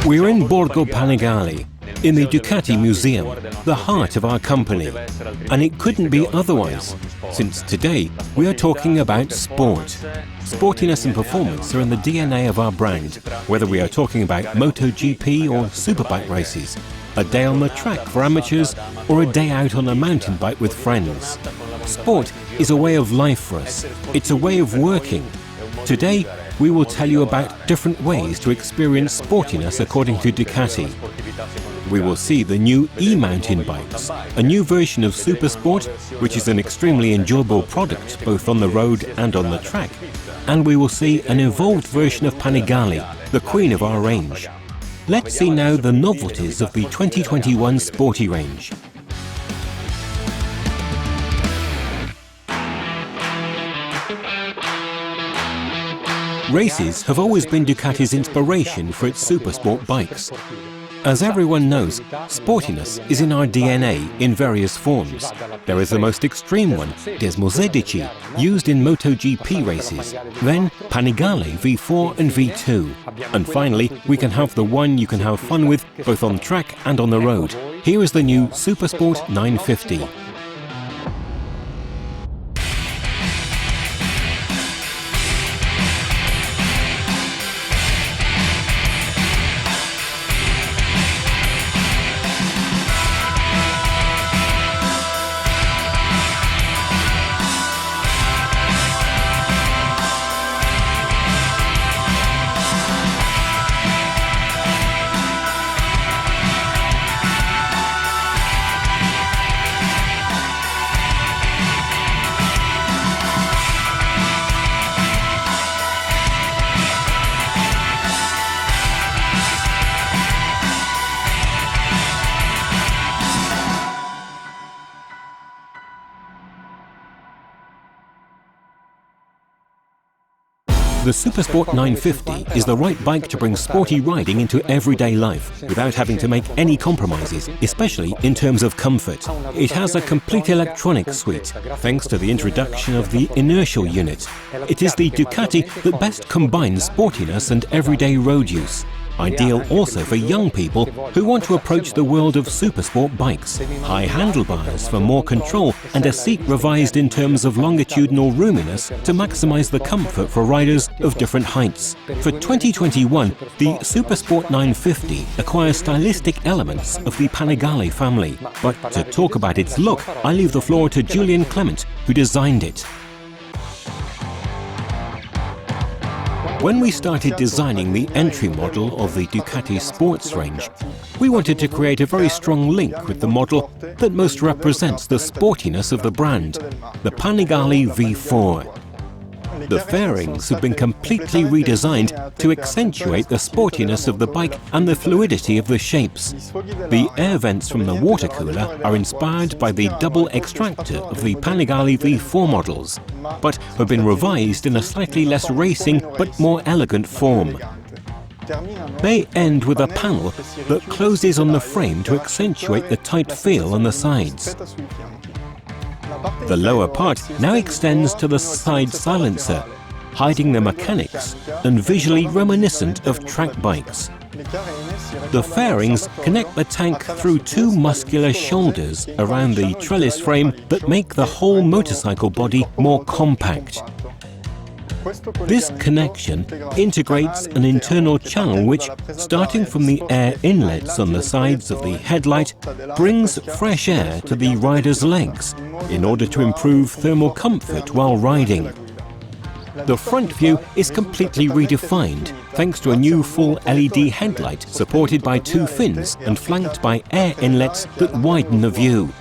We're in Borgo Panigale, in the Ducati Museum, the heart of our company. And it couldn't be otherwise, since today we are talking about sport. Sportiness and performance are in the DNA of our brand, whether we are talking about MotoGP or superbike races, a day on the track for amateurs, or a day out on a mountain bike with friends. Sport is a way of life for us. It's a way of working. Today, we will tell you about different ways to experience sportiness according to Ducati. We will see the new e-mountain bikes, a new version of SuperSport, which is an extremely enjoyable product both on the road and on the track. And we will see an evolved version of Panigale, the queen of our range. Let's see now the novelties of the 2021 Sporty range. Races have always been Ducati's inspiration for its supersport bikes. As everyone knows, sportiness is in our DNA in various forms. There is the most extreme one, Desmosedici, used in MotoGP races, then Panigale V4 and V2. And finally, we can have the one you can have fun with both on track and on the road. Here is the new SuperSport 950. The SuperSport 950 is the right bike to bring sporty riding into everyday life without having to make any compromises, especially in terms of comfort. It has a complete electronic suite, thanks to the introduction of the inertial unit. It is the Ducati that best combines sportiness and everyday road use. Ideal also for young people who want to approach the world of supersport bikes. High handlebars for more control and a seat revised in terms of longitudinal roominess to maximize the comfort for riders of different heights. For 2021, the SuperSport 950 acquires stylistic elements of the Panigale family. But to talk about its look, I leave the floor to Julian Clement, who designed it. When we started designing the entry model of the Ducati sports range, we wanted to create a very strong link with the model that most represents the sportiness of the brand, the Panigale V4. The fairings have been completely redesigned to accentuate the sportiness of the bike and the fluidity of the shapes. The air vents from the water cooler are inspired by the double extractor of the Panigale V4 models, but have been revised in a slightly less racing but more elegant form. They end with a panel that closes on the frame to accentuate the tight feel on the sides. The lower part now extends to the side silencer, hiding the mechanics and visually reminiscent of track bikes. The fairings connect the tank through two muscular shoulders around the trellis frame that make the whole motorcycle body more compact. This connection integrates an internal channel which, starting from the air inlets on the sides of the headlight, brings fresh air to the rider's legs in order to improve thermal comfort while riding. The front view is completely redefined thanks to a new full LED headlight supported by two fins and flanked by air inlets that widen the view.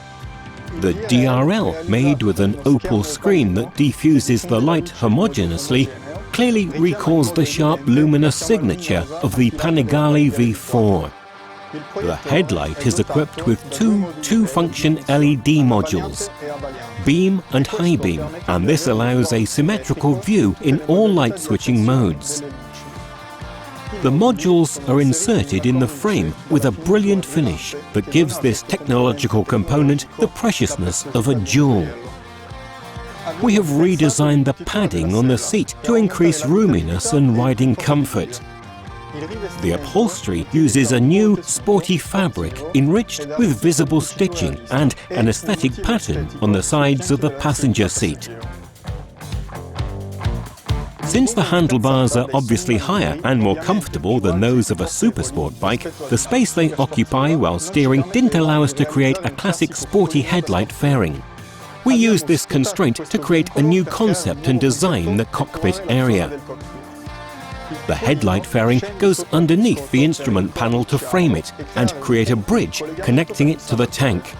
The DRL, made with an opal screen that diffuses the light homogeneously, clearly recalls the sharp luminous signature of the Panigale V4. The headlight is equipped with two function LED modules, beam and high beam, and this allows a symmetrical view in all light switching modes. The modules are inserted in the frame with a brilliant finish that gives this technological component the preciousness of a jewel. We have redesigned the padding on the seat to increase roominess and riding comfort. The upholstery uses a new sporty fabric enriched with visible stitching and an aesthetic pattern on the sides of the passenger seat. Since the handlebars are obviously higher and more comfortable than those of a SuperSport bike, the space they occupy while steering didn't allow us to create a classic sporty headlight fairing. We used this constraint to create a new concept and design the cockpit area. The headlight fairing goes underneath the instrument panel to frame it and create a bridge connecting it to the tank.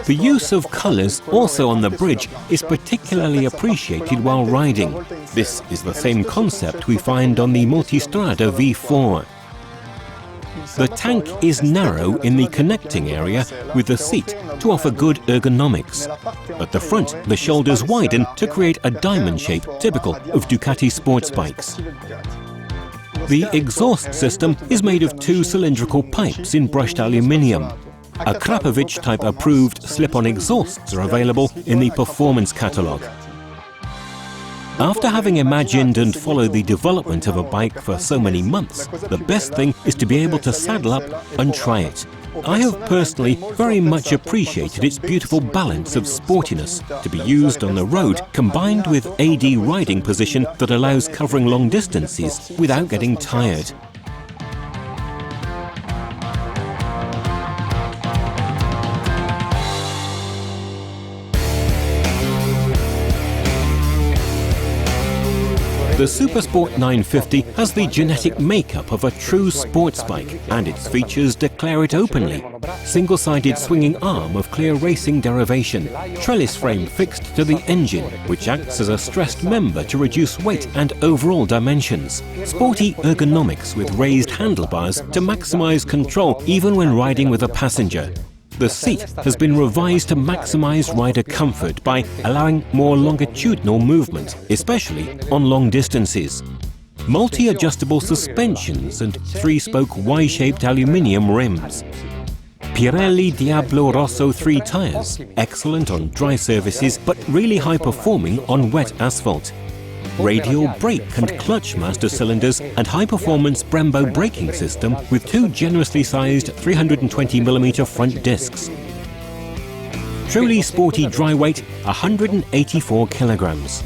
The use of colours also on the bridge is particularly appreciated while riding. This is the same concept we find on the Multistrada V4. The tank is narrow in the connecting area with the seat to offer good ergonomics. At the front, the shoulders widen to create a diamond shape typical of Ducati sports bikes. The exhaust system is made of two cylindrical pipes in brushed aluminium. A Krapovic-type approved slip-on exhausts are available in the performance catalogue. After having imagined and followed the development of a bike for so many months, the best thing is to be able to saddle up and try it. I have personally very much appreciated its beautiful balance of sportiness to be used on the road, combined with AD riding position that allows covering long distances without getting tired. The SuperSport 950 has the genetic makeup of a true sports bike, and its features declare it openly. Single-sided swinging arm of clear racing derivation, trellis frame fixed to the engine, which acts as a stressed member to reduce weight and overall dimensions. Sporty ergonomics with raised handlebars to maximize control even when riding with a passenger. The seat has been revised to maximize rider comfort by allowing more longitudinal movement, especially on long distances. Multi-adjustable suspensions and three-spoke Y-shaped aluminium rims. Pirelli Diablo Rosso 3 tyres, excellent on dry surfaces but really high-performing on wet asphalt. Radial brake and clutch master cylinders and high-performance Brembo braking system with two generously sized 320mm front discs. Truly sporty dry weight, 184 kilograms.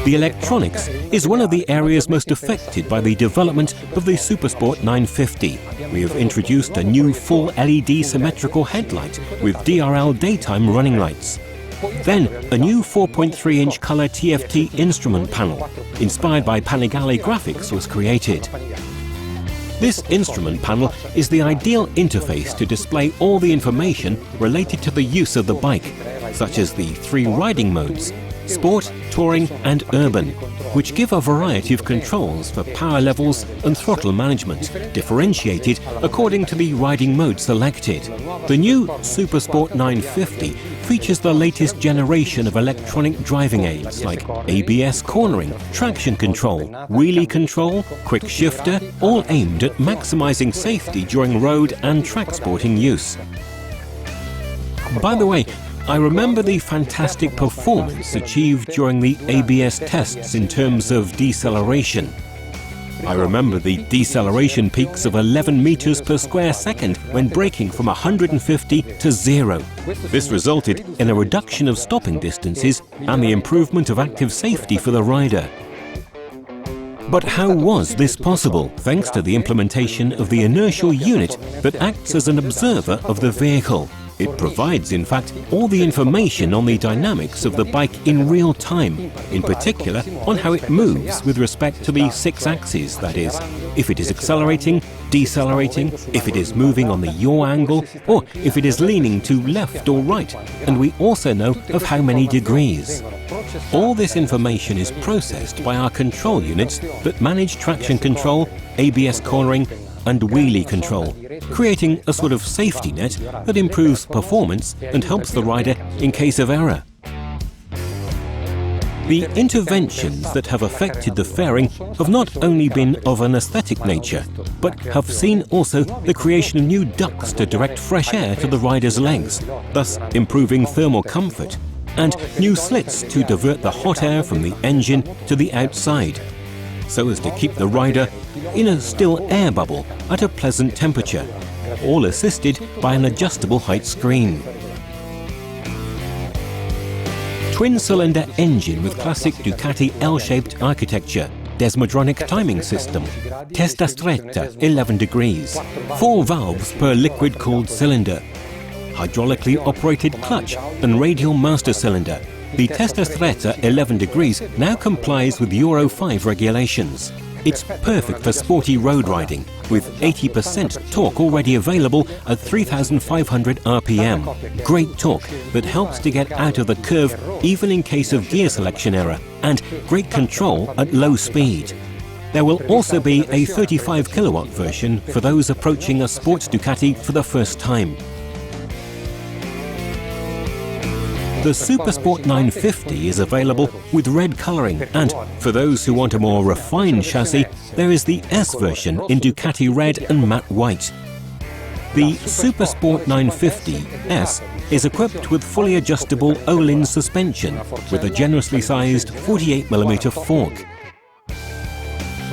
The electronics is one of the areas most affected by the development of the SuperSport 950. We have introduced a new full LED symmetrical headlight with DRL daytime running lights. Then, a new 4.3-inch colour TFT instrument panel, inspired by Panigale graphics, was created. This instrument panel is the ideal interface to display all the information related to the use of the bike, such as the three riding modes, Sport, Touring and Urban, which give a variety of controls for power levels and throttle management, differentiated according to the riding mode selected. The new SuperSport 950 features the latest generation of electronic driving aids like ABS cornering, traction control, wheelie control, quick shifter, all aimed at maximizing safety during road and track sporting use. By the way, I remember the fantastic performance achieved during the ABS tests in terms of deceleration. I remember the deceleration peaks of 11 meters per square second when braking from 150 to 0. This resulted in a reduction of stopping distances and the improvement of active safety for the rider. But how was this possible? Thanks to the implementation of the inertial unit that acts as an observer of the vehicle. It provides, in fact, all the information on the dynamics of the bike in real time, in particular on how it moves with respect to the 6 axes, that is, if it is accelerating, decelerating, if it is moving on the yaw angle, or if it is leaning to left or right, and we also know of how many degrees. All this information is processed by our control units that manage traction control, ABS cornering, and wheelie control, creating a sort of safety net that improves performance and helps the rider in case of error. The interventions that have affected the fairing have not only been of an aesthetic nature, but have seen also the creation of new ducts to direct fresh air to the rider's legs, thus improving thermal comfort, and new slits to divert the hot air from the engine to the outside. so as to keep the rider in a still air bubble at a pleasant temperature, all assisted by an adjustable height screen. Twin-cylinder engine with classic Ducati L-shaped architecture, desmodronic timing system, testa stretta 11 degrees, 4 valves per liquid-cooled cylinder, hydraulically operated clutch and radial master cylinder. The testa stretta 11 degrees now complies with Euro 5 regulations. It's perfect for sporty road riding, with 80% torque already available at 3,500 RPM. Great torque that helps to get out of the curve even in case of gear selection error, and great control at low speed. There will also be a 35 kilowatt version for those approaching a sports Ducati for the first time. The SuperSport 950 is available with red colouring, and for those who want a more refined chassis, there is the S version in Ducati red and matte white. The SuperSport 950 S is equipped with fully adjustable Öhlins suspension with a generously sized 48mm fork.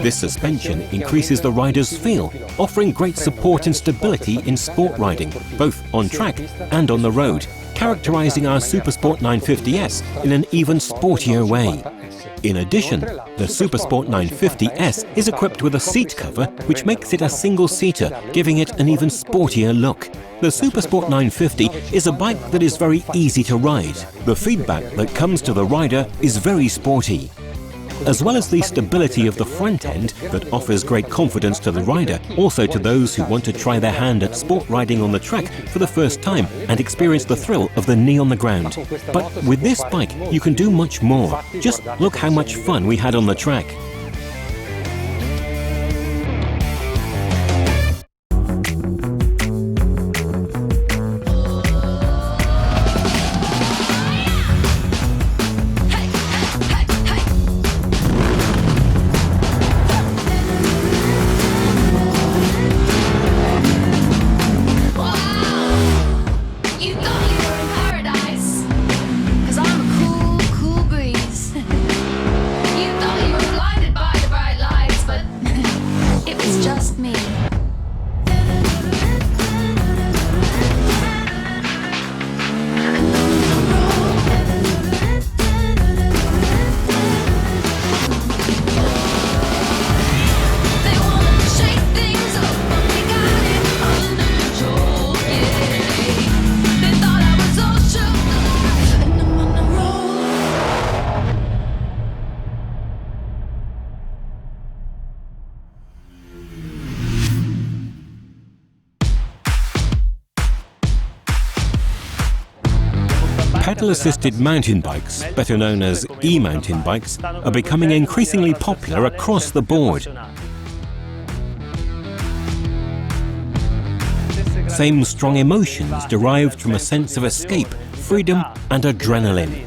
This suspension increases the rider's feel, offering great support and stability in sport riding, both on track and on the road, characterizing our SuperSport 950S in an even sportier way. In addition, the SuperSport 950S is equipped with a seat cover which makes it a single-seater, giving it an even sportier look. The SuperSport 950 is a bike that is very easy to ride. The feedback that comes to the rider is very sporty. As well as the stability of the front end that offers great confidence to the rider, also to those who want to try their hand at sport riding on the track for the first time and experience the thrill of the knee on the ground. But with this bike, you can do much more. Just look how much fun we had on the track. Pedal-assisted mountain bikes, better known as e-mountain bikes, are becoming increasingly popular across the board. Same strong emotions derived from a sense of escape, freedom and adrenaline.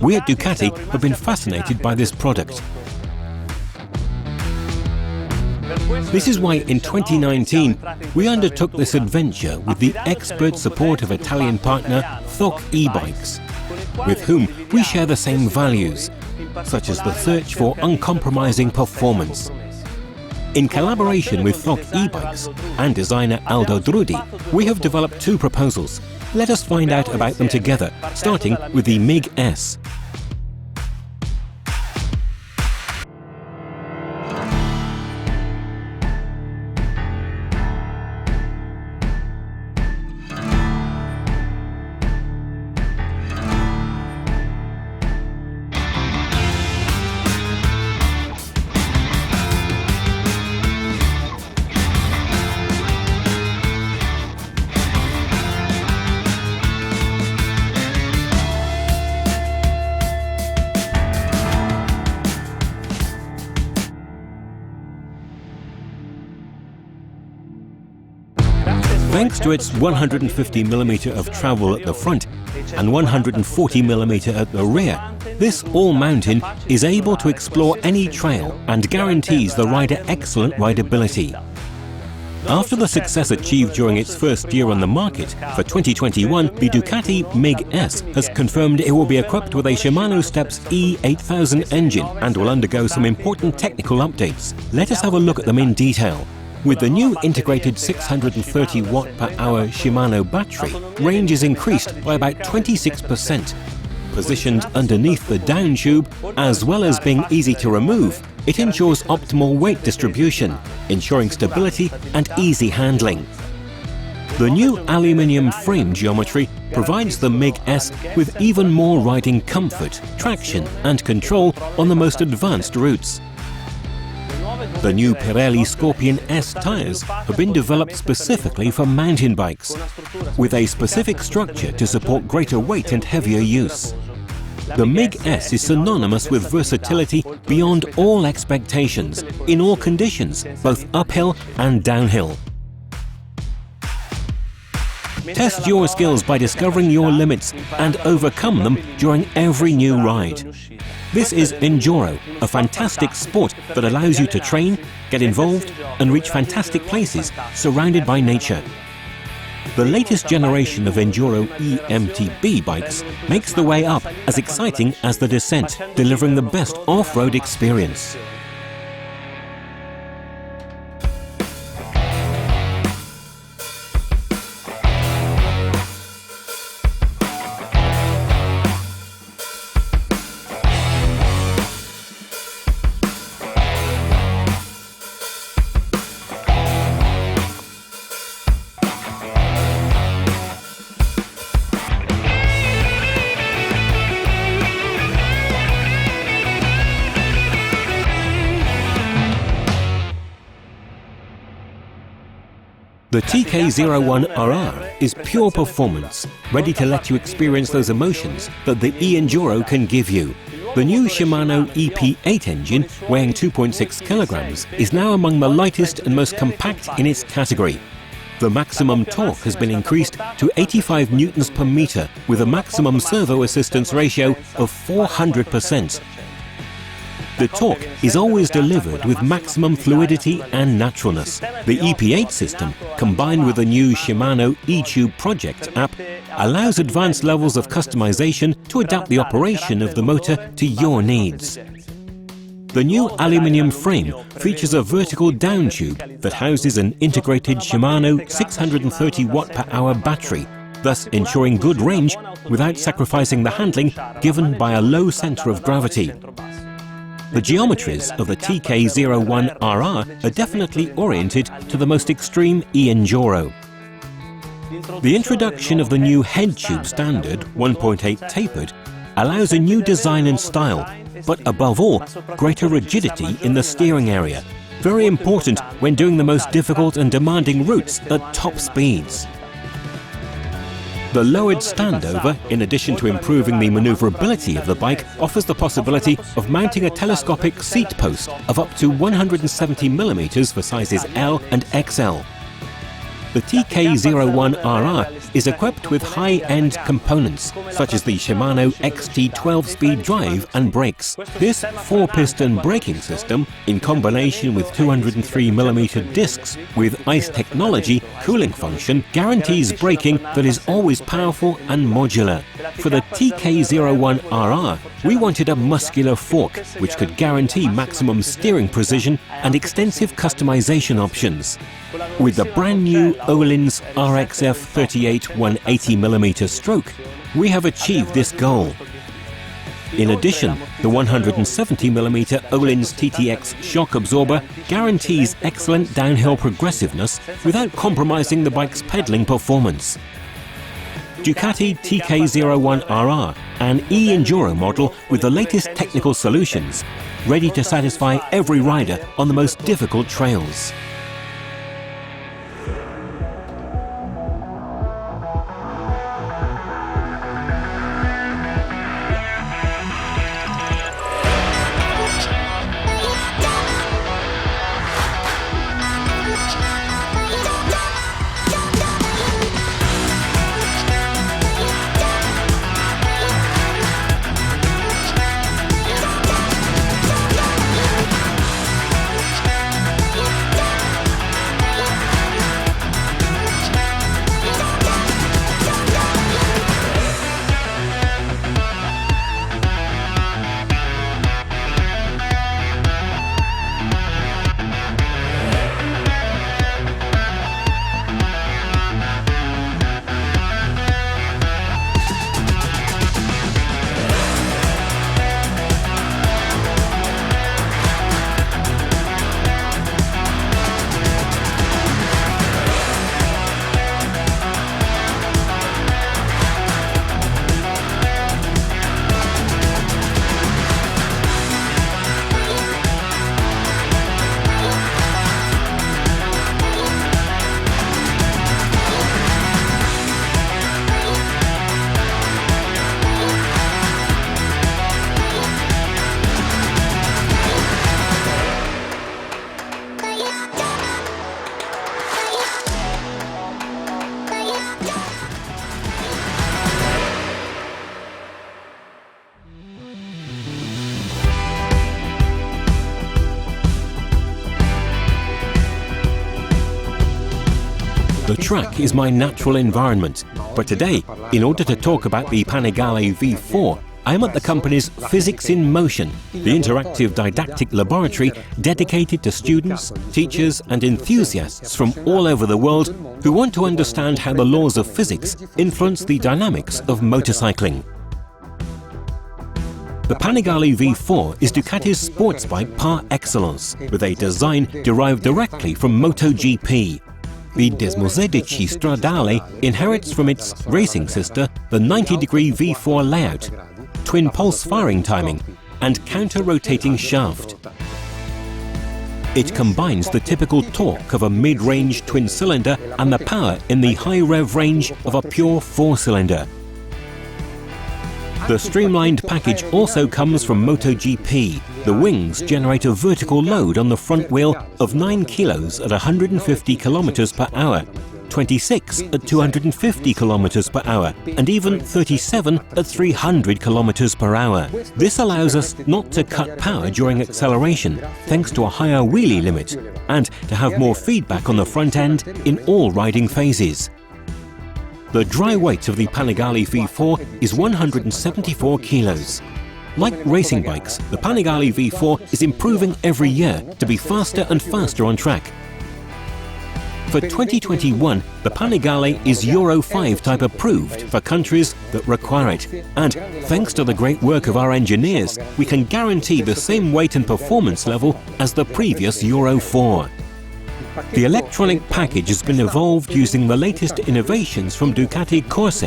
We at Ducati have been fascinated by this product. This is why in 2019 we undertook this adventure with the expert support of Italian partner Thok e-bikes, with whom we share the same values, such as the search for uncompromising performance. In collaboration with Thok e-bikes and designer Aldo Drudi, we have developed two proposals. Let us find out about them together, starting with the MIG S. Thanks to its 150mm of travel at the front and 140mm at the rear, this all-mountain is able to explore any trail and guarantees the rider excellent rideability. After the success achieved during its first year on the market, for 2021, the Ducati MiG S has confirmed it will be equipped with a Shimano Steps E8000 engine and will undergo some important technical updates. Let us have a look at them in detail. With the new integrated 630 watt-per-hour Shimano battery, range is increased by about 26%. Positioned underneath the down tube, as well as being easy to remove, it ensures optimal weight distribution, ensuring stability and easy handling. The new aluminium frame geometry provides the MiG S with even more riding comfort, traction and control on the most advanced routes. The new Pirelli Scorpion S tyres have been developed specifically for mountain bikes, with a specific structure to support greater weight and heavier use. The MiG S is synonymous with versatility beyond all expectations, in all conditions, both uphill and downhill. Test your skills by discovering your limits and overcome them during every new ride. This is Enduro, a fantastic sport that allows you to train, get involved and reach fantastic places surrounded by nature. The latest generation of Enduro E-MTB bikes makes the way up as exciting as the descent, delivering the best off-road experience. The TK01RR is pure performance, ready to let you experience those emotions that the E-Enduro can give you. The new Shimano EP8 engine, weighing 2.6 kilograms, is now among the lightest and most compact in its category. The maximum torque has been increased to 85 newtons per meter with a maximum servo assistance ratio of 400%. The torque is always delivered with maximum fluidity and naturalness. The EP8 system, combined with the new Shimano eTube Project app, allows advanced levels of customization to adapt the operation of the motor to your needs. The new aluminium frame features a vertical down tube that houses an integrated Shimano 630 watt-per-hour battery, thus ensuring good range without sacrificing the handling given by a low center of gravity. The geometries of the TK01RR are definitely oriented to the most extreme E-Enduro. The introduction of the new head tube standard 1.8 tapered allows a new design and style, but above all, greater rigidity in the steering area, very important when doing the most difficult and demanding routes at top speeds. The lowered standover, in addition to improving the maneuverability of the bike, offers the possibility of mounting a telescopic seat post of up to 170 mm for sizes L and XL. The TK01RR is equipped with high-end components, such as the Shimano XT 12-speed drive and brakes. This 4-piston braking system, in combination with 203mm discs with ICE technology cooling function, guarantees braking that is always powerful and modular. For the TK01RR, we wanted a muscular fork, which could guarantee maximum steering precision and extensive customization options. With the brand new Öhlins RXF 38 180mm stroke, we have achieved this goal. In addition, the 170mm Öhlins TTX shock absorber guarantees excellent downhill progressiveness without compromising the bike's pedaling performance. Ducati TK01RR, an E-Enduro model with the latest technical solutions, ready to satisfy every rider on the most difficult trails. The track is my natural environment, but today, in order to talk about the Panigale V4, I am at the company's Physics in Motion, the interactive didactic laboratory dedicated to students, teachers and enthusiasts from all over the world who want to understand how the laws of physics influence the dynamics of motorcycling. The Panigale V4 is Ducati's sports bike par excellence, with a design derived directly from MotoGP. The Desmosedici Stradale inherits from its racing sister the 90-degree V4 layout, twin pulse firing timing and counter-rotating shaft. It combines the typical torque of a mid-range twin-cylinder and the power in the high-rev range of a pure four-cylinder. The streamlined package also comes from MotoGP. The wings generate a vertical load on the front wheel of 9 kilos at 150 kilometers per hour, 26 at 250 kilometers per hour, and even 37 at 300 kilometers per hour. This allows us not to cut power during acceleration, thanks to a higher wheelie limit, and to have more feedback on the front end in all riding phases. The dry weight of the Panigale V4 is 174 kilos. Like racing bikes, the Panigale V4 is improving every year to be faster and faster on track. For 2021, the Panigale is Euro 5 type approved for countries that require it. And thanks to the great work of our engineers, we can guarantee the same weight and performance level as the previous Euro 4. The electronic package has been evolved using the latest innovations from Ducati Corse.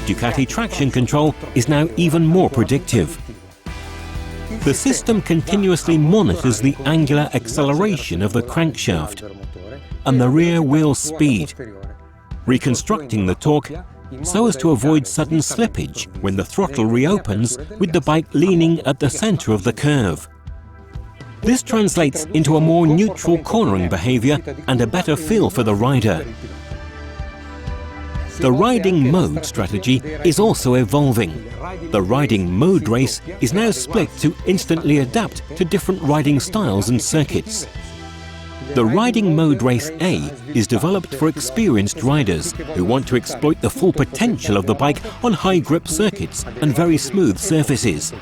Ducati traction control is now even more predictive. The system continuously monitors the angular acceleration of the crankshaft and the rear wheel speed, reconstructing the torque so as to avoid sudden slippage when the throttle reopens with the bike leaning at the center of the curve. This translates into a more neutral cornering behavior and a better feel for the rider. The riding mode strategy is also evolving. The riding mode race is now split to instantly adapt to different riding styles and circuits. The riding mode race A is developed for experienced riders who want to exploit the full potential of the bike on high grip circuits and very smooth surfaces.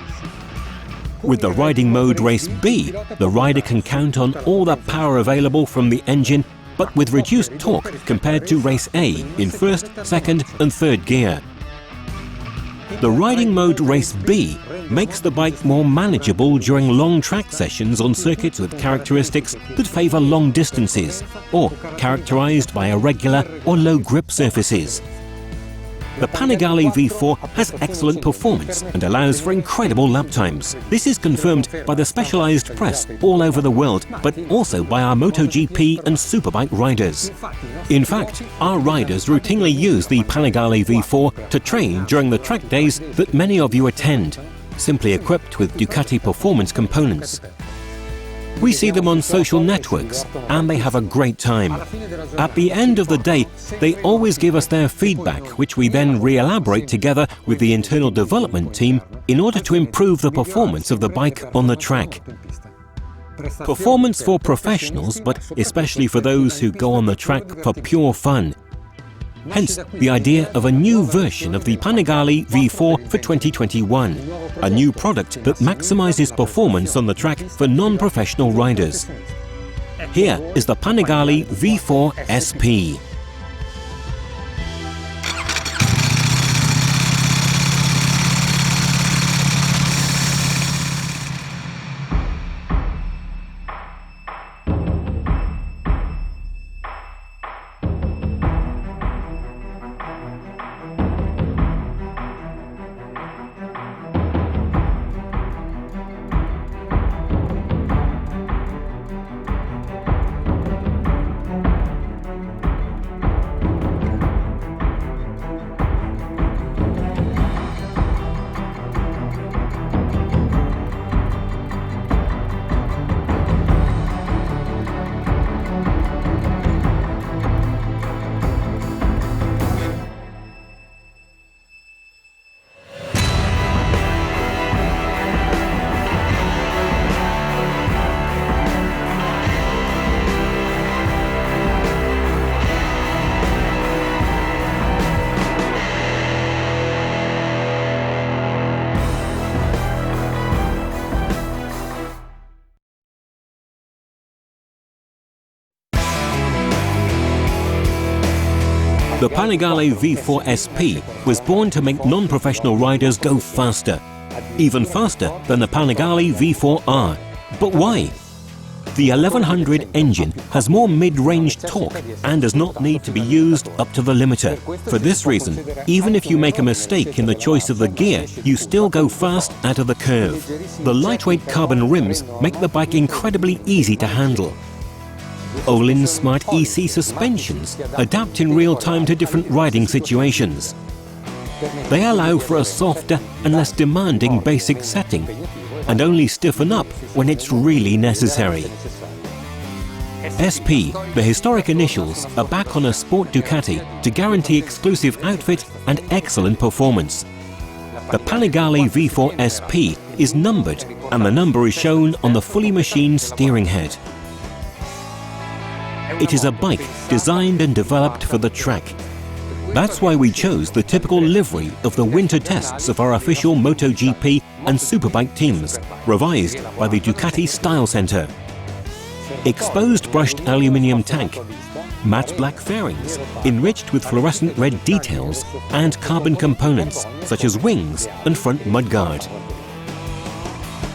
With the riding mode race B, the rider can count on all the power available from the engine, but with reduced torque compared to race A in first, second and third gear. The riding mode race B makes the bike more manageable during long track sessions on circuits with characteristics that favour long distances or characterised by irregular or low grip surfaces. The Panigale V4 has excellent performance and allows for incredible lap times. This is confirmed by the specialised press all over the world, but also by our MotoGP and Superbike riders. In fact, our riders routinely use the Panigale V4 to train during the track days that many of you attend, simply equipped with Ducati performance components. We see them on social networks and they have a great time. At the end of the day, they always give us their feedback, which we then re-elaborate together with the internal development team in order to improve the performance of the bike on the track. Performance for professionals, but especially for those who go on the track for pure fun. Hence, the idea of a new version of the Panigale V4 for 2021, a new product that maximizes performance on the track for non-professional riders. Here is the Panigale V4 SP. The Panigale V4 SP was born to make non-professional riders go faster, even faster than the Panigale V4R. But why? The 1100 engine has more mid-range torque and does not need to be used up to the limiter. For this reason, even if you make a mistake in the choice of the gear, you still go fast out of the curve. The lightweight carbon rims make the bike incredibly easy to handle. Öhlins Smart EC suspensions adapt in real time to different riding situations. They allow for a softer and less demanding basic setting, and only stiffen up when it's really necessary. SP, the historic initials, are back on a sport Ducati to guarantee exclusive outfit and excellent performance. The Panigale V4 SP is numbered, and the number is shown on the fully machined steering head. It is a bike designed and developed for the track. That's why we chose the typical livery of the winter tests of our official MotoGP and Superbike teams, revised by the Ducati Style Centre. Exposed brushed aluminium tank, matte black fairings, enriched with fluorescent red details, and carbon components such as wings and front mudguard.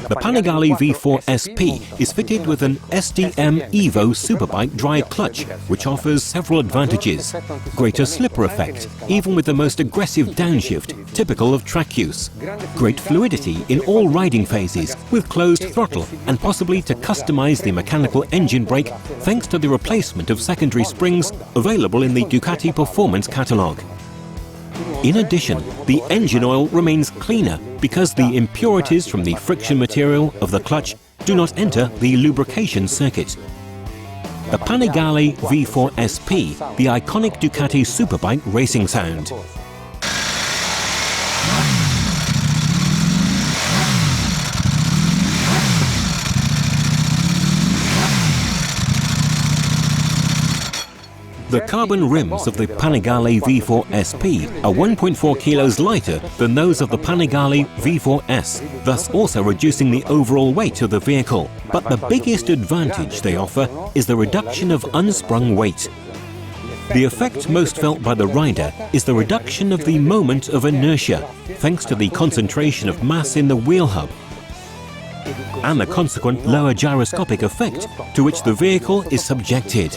The Panigale V4 SP is fitted with an SDM Evo Superbike dry clutch, which offers several advantages. Greater slipper effect, even with the most aggressive downshift, typical of track use. Great fluidity in all riding phases, with closed throttle, and possibly to customize the mechanical engine brake thanks to the replacement of secondary springs available in the Ducati Performance catalogue. In addition, the engine oil remains cleaner because the impurities from the friction material of the clutch do not enter the lubrication circuit. The Panigale V4 SP, the iconic Ducati Superbike racing sound. The carbon rims of the Panigale V4 SP are 1.4 kilos lighter than those of the Panigale V4S, thus also reducing the overall weight of the vehicle. But the biggest advantage they offer is the reduction of unsprung weight. The effect most felt by the rider is the reduction of the moment of inertia, thanks to the concentration of mass in the wheel hub, and the consequent lower gyroscopic effect to which the vehicle is subjected.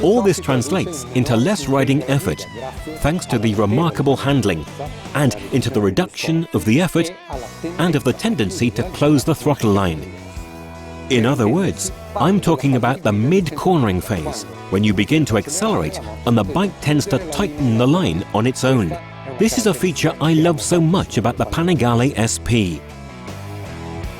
All this translates into less riding effort, thanks to the remarkable handling, and into the reduction of the effort and of the tendency to close the throttle line. In other words, I'm talking about the mid-cornering phase, when you begin to accelerate and the bike tends to tighten the line on its own. This is a feature I love so much about the Panigale SP.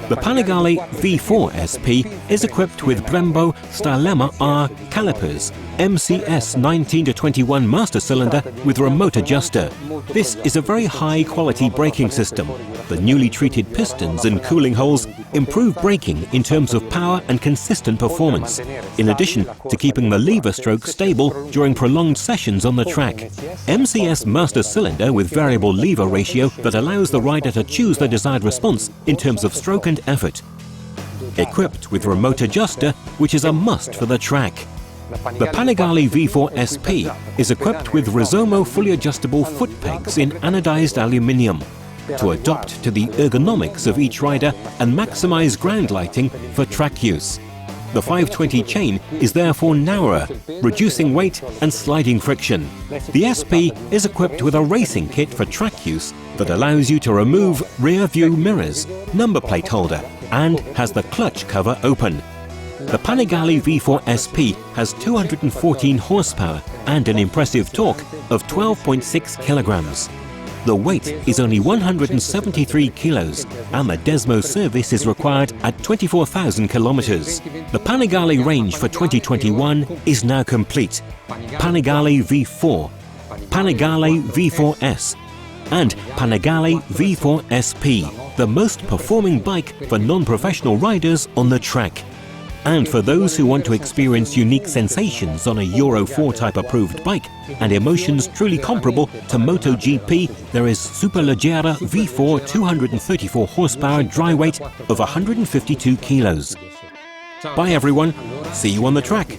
The Panigale V4 SP is equipped with Brembo Stylema R calipers, MCS 19-21 master cylinder with remote adjuster. This is a very high quality braking system. The newly treated pistons and cooling holes improve braking in terms of power and consistent performance, in addition to keeping the lever stroke stable during prolonged sessions on the track. MCS master cylinder with variable lever ratio that allows the rider to choose the desired response in terms of stroke and effort. Equipped with remote adjuster, which is a must for the track. The Panigale V4 SP is equipped with Rizomo fully adjustable foot pegs in anodized aluminium to adapt to the ergonomics of each rider and maximize ground lighting for track use. The 520 chain is therefore narrower, reducing weight and sliding friction. The SP is equipped with a racing kit for track use that allows you to remove rear view mirrors, number plate holder, and has the clutch cover open. The Panigale V4 SP has 214 horsepower and an impressive torque of 12.6 kilograms. The weight is only 173 kilos and the Desmo service is required at 24,000 kilometers. The Panigale range for 2021 is now complete. Panigale V4, Panigale V4S, and Panigale V4 SP, the most performing bike for non-professional riders on the track. And for those who want to experience unique sensations on a Euro 4 type approved bike and emotions truly comparable to MotoGP, there is Superleggera V4 234 horsepower dry weight of 152 kilos. Bye everyone, see you on the track.